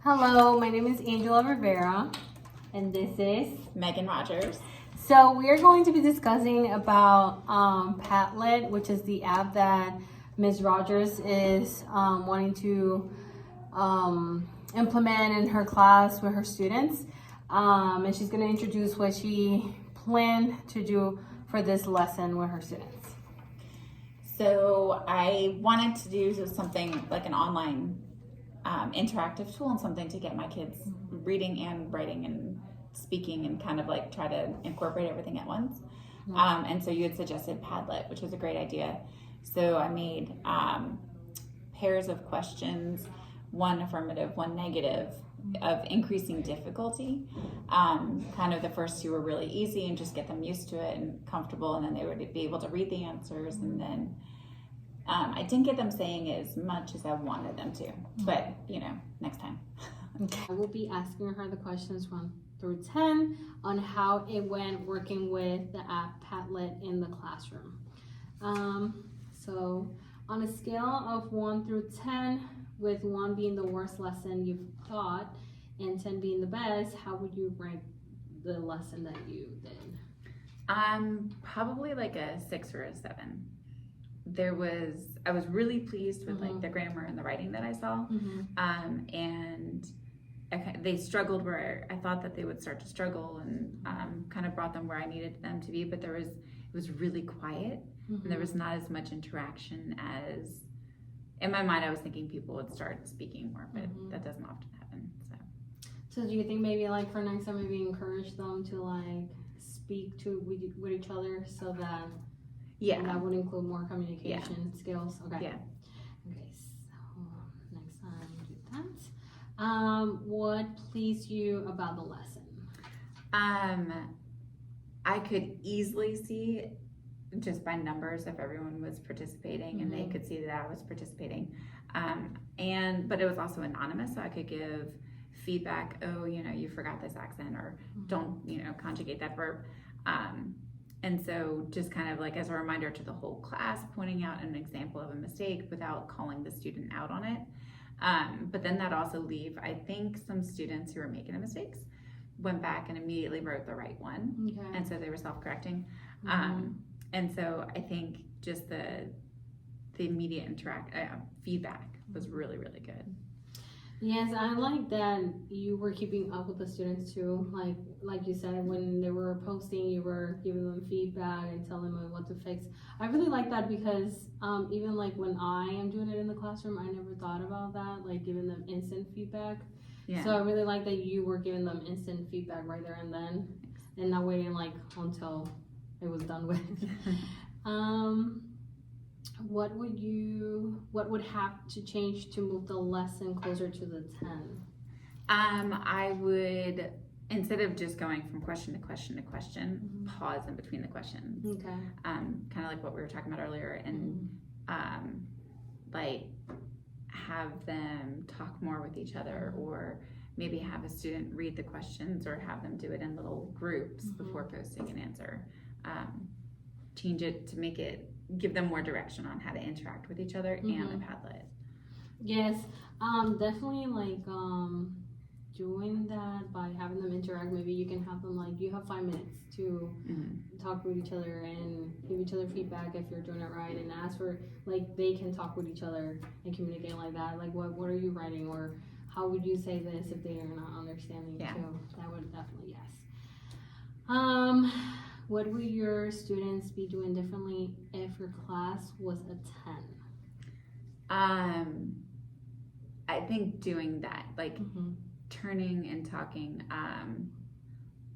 Hello, my name is Angela Rivera, and this is Megan Rogers. So we are going to be discussing about Padlet, which is the app that Ms. Rogers is wanting to implement in her class with her students. And she's going to introduce what she planned to do for this lesson with her students. So I wanted to do something like an online interactive tool and something to get my kids reading and writing and speaking and kind of like try to incorporate everything at once. And so you had suggested Padlet, which was a great idea. So I made pairs of questions, one affirmative, one negative, of increasing difficulty. Kind of the first two were really easy and just get them used to it and comfortable, and then they would be able to read the answers. And then I didn't get them saying as much as I wanted them to, but next time. Okay. I will be asking her the questions 1 through 10 on how it went working with the app Padlet in the classroom. So on a scale of 1 through 10, with 1 being the worst lesson you've taught and 10 being the best, how would you rank the lesson that you did? Probably like a 6 or a 7. I was really pleased with like the grammar and the writing that I saw. And they struggled where I thought that they would start to struggle, and kind of brought them where I needed them to be, but it was really quiet, and there was not as much interaction as, in my mind I was thinking people would start speaking more, but that doesn't often happen. So do you think maybe like for next time maybe encourage them to like speak with each other, so that that would include more communication skills? Okay. Yeah. Okay, so next time do that. What pleased you about the lesson? I could easily see just by numbers if everyone was participating, and they could see that I was participating. But it was also anonymous, so I could give feedback. Oh, you forgot this accent, or don't, conjugate that verb. And so just kind of like as a reminder to the whole class, pointing out an example of a mistake without calling the student out on it. But then that also I think some students who were making the mistakes went back and immediately wrote the right one. Okay. And so they were self-correcting. And so I think just the immediate feedback was really, really good. Yes, I like that you were keeping up with the students too. Like you said, when they were posting, you were giving them feedback and telling them what to fix. I really like that because even like when I am doing it in the classroom, I never thought about that, like giving them instant feedback. Yeah. So I really like that you were giving them instant feedback right there and then, and not waiting like until it was done with. What would have to change to move the lesson closer to the 10? I would, instead of just going from question to question to question, pause in between the questions. Okay. Kind of like what we were talking about earlier, and like have them talk more with each other, or maybe have a student read the questions, or have them do it in little groups before posting an answer. Change it to give them more direction on how to interact with each other and the Padlet. Yes, definitely like doing that by having them interact. Maybe you can have them like, you have 5 minutes to talk with each other and give each other feedback if you're doing it right, and ask for, like, they can talk with each other and communicate like that. Like, what are you writing, or how would you say this if they are not understanding too? That would definitely, yes. What would your students be doing differently if your class was a 10? I think doing that, like turning and talking,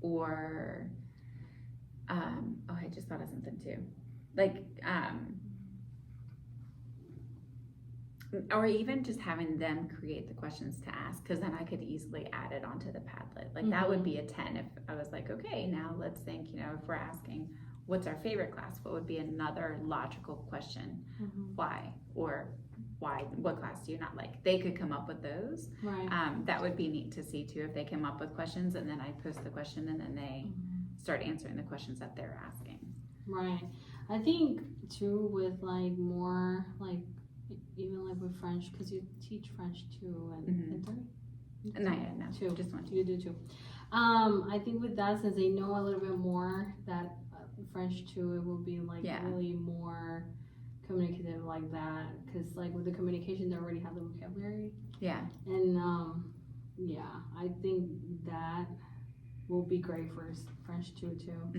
or I just thought of something too, like or even just having them create the questions to ask, because then I could easily add it onto the Padlet. Like that would be a 10 if I was like, okay, now let's think, if we're asking what's our favorite class, what would be another logical question? Why? Or what class do you not like? They could come up with those. Right. That would be neat to see too, if they come up with questions and then I post the question and then they start answering the questions that they're asking. Right. I think too, with like more like, even like with French, because you teach French too, and Not yet, no. Two. Just one. You do two. I think with that, since they know a little bit more, that French 2, it will be like really more communicative like that. Because like with the communication, they already have the vocabulary. Yeah. And I think that will be great for French 2 too.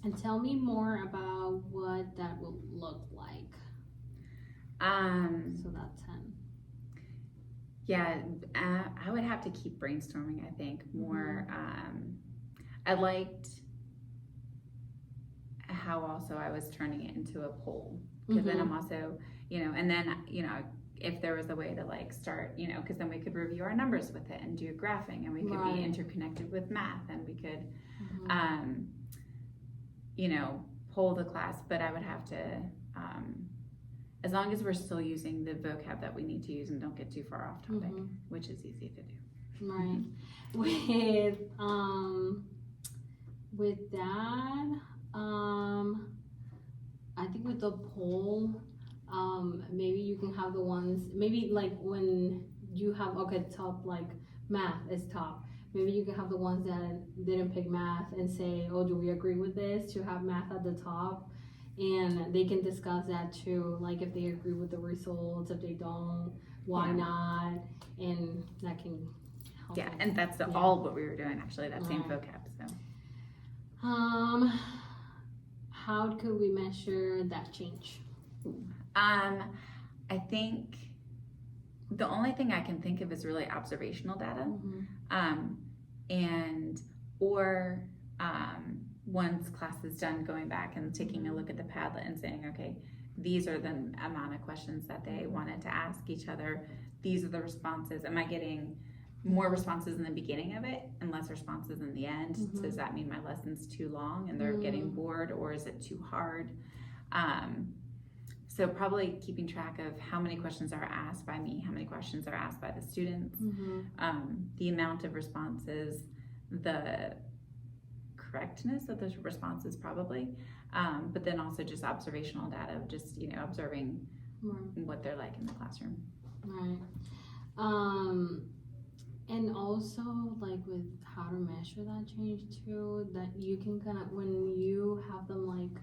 And tell me more about what that will look like. So that's 10. Yeah, I would have to keep brainstorming, I think, more. I liked how also I was turning it into a poll, because then I'm also, and then, if there was a way to like start, because then we could review our numbers with it and do graphing, and we could be interconnected with math, and we could, poll the class, but I would have to, as long as we're still using the vocab that we need to use and don't get too far off topic, which is easy to do. Right. With that, I think with the poll, maybe you can have the ones, maybe like when you have, top, like math is top. Maybe you can have the ones that didn't pick math and say, oh, do we agree with this to have math at the top? And they can discuss that too, like if they agree with the results, if they don't, why not? And that can help. Yeah, and that's all what we were doing actually, that same vocab. So how could we measure that change? I think the only thing I can think of is really observational data. Once class is done, going back and taking a look at the Padlet and saying, okay, these are the amount of questions that they wanted to ask each other. These are the responses. Am I getting more responses in the beginning of it and less responses in the end? Does that mean my lesson's too long and they're getting bored, or is it too hard? So probably keeping track of how many questions are asked by me, how many questions are asked by the students, the amount of responses, the correctness of those responses probably, but then also just observational data of just, observing what they're like in the classroom. Right. And also like with how to measure that change too, that you can kind of, when you have them like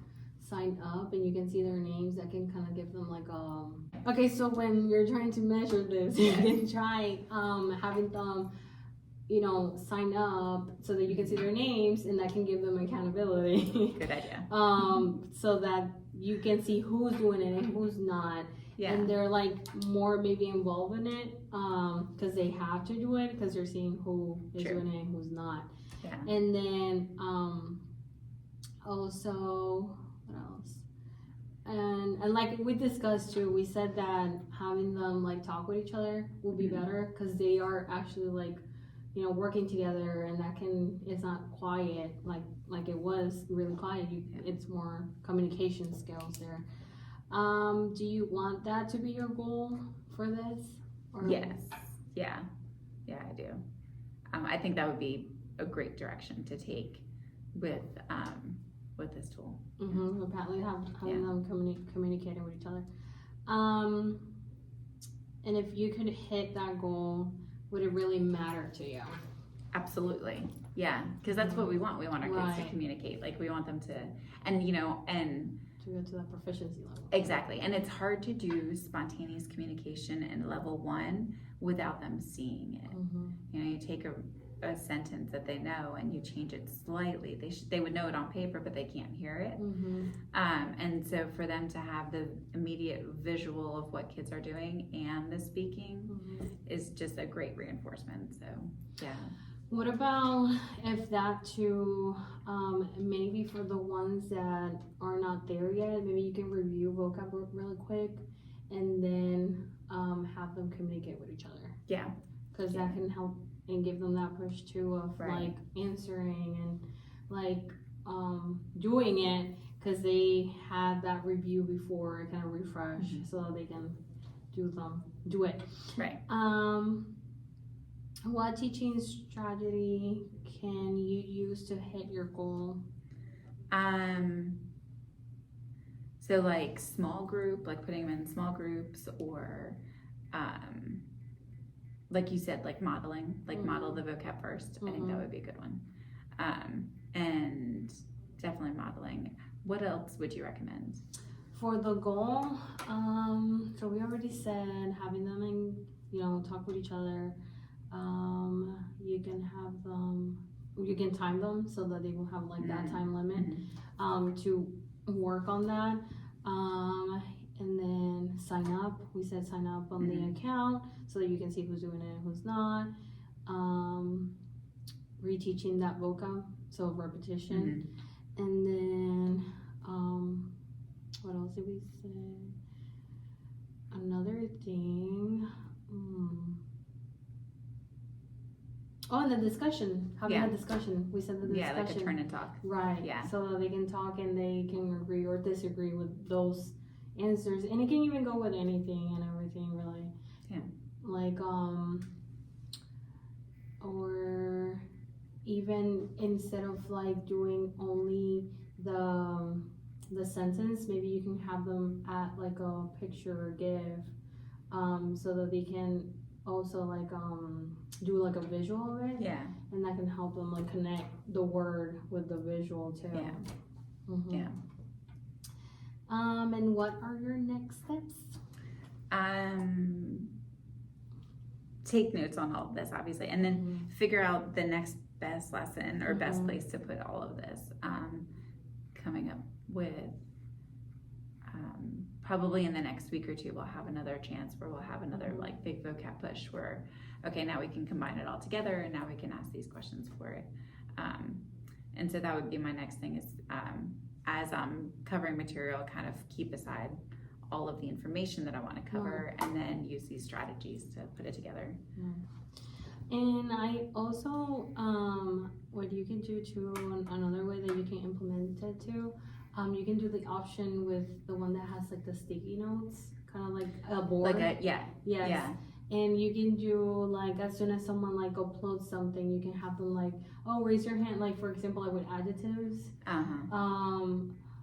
sign up and you can see their names, that can kind of give them like okay, so when you're trying to measure this, you can try having them sign up so that you can see their names, and that can give them accountability. Good idea. So that you can see who's doing it and who's not. Yeah. And they're like more maybe involved in it because they have to do it because they're seeing who is doing it and who's not. Yeah. And then also, what else? And like we discussed too, we said that having them like talk with each other will be better because they are actually like, working together, and it's not quiet like it was really quiet. It's more communication skills there. Do you want that to be your goal for this? Or? Yes. Yeah, I do. I think that would be a great direction to take with this tool. Apparently having them communicating with each other. And if you could hit that goal, would it really matter to you? Absolutely. Yeah, because that's what we want. We want our kids to communicate. Like we want them to, and to go to that proficiency level. Exactly. And it's hard to do spontaneous communication in level 1 without them seeing it. You take a sentence that they know and you change it slightly. They would know it on paper, but they can't hear it. And so for them to have the immediate visual of what kids are doing and the speaking is just a great reinforcement. So, yeah. What about if that too, maybe for the ones that are not there yet, maybe you can review vocab really quick and then have them communicate with each other. Yeah. Because that can help and give them that push too of like answering and like doing it because they had that review before, kind of refresh so they can do it. Right. What teaching strategy can you use to hit your goal? So like small group, like putting them in small groups, or like you said, like modeling, like Mm-hmm. model the vocab first. I think that Mhm. would be a good one. And definitely modeling. What else would you recommend? For the goal, so we already said having them talk with each other. You can have them, you can time them so that they will have like that time limit, to work on that. And then sign up. We said sign up on the account so that you can see who's doing it and who's not. Reteaching that vocab, so repetition. And then, what else did we say? Another thing. Oh, and the discussion. Having a discussion. We said the discussion. Yeah, like a turn and talk. Right. Yeah. So that they can talk and they can agree or disagree with those answers. And it can even go with anything and everything, really. Yeah. Like, or even instead of like doing only the sentence, maybe you can have them add like a picture or GIF, so that they can also like do like a visual of it. Yeah. And that can help them like connect the word with the visual too. Yeah. Yeah. And what are your next steps? Take notes on all of this, obviously, and then figure out the next best lesson or best place to put all of this. Coming up with probably in the next week or two, we'll have another chance where we'll have another like big vocab push where, okay, now we can combine it all together and now we can ask these questions for it. And so that would be my next thing is, as I'm covering material, kind of keep aside all of the information that I want to cover and then use these strategies to put it together. And I also, what you can do too, another way that you can implement it too, you can do the option with the one that has like the sticky notes, kind of like a board. Like a, Yes. yeah. And you can do like, as soon as someone like uploads something, you can have them like, oh, raise your hand. Like for example, like with adjectives,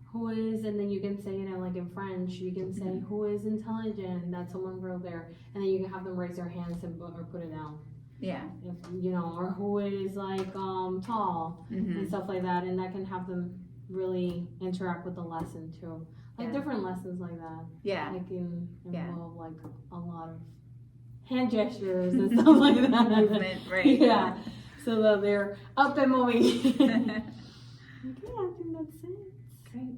who is, and then you can say it like in French, you can say who is intelligent, that someone wrote there, and then you can have them raise their hands or put it down. Yeah. If, or who is like tall and stuff like that, and that can have them really interact with the lesson too. Like different lessons like that. Yeah. It can involve like a lot of hand gestures and stuff like that. Movement, right. Yeah. So that they're up and moving. Okay, I think that's it. Great.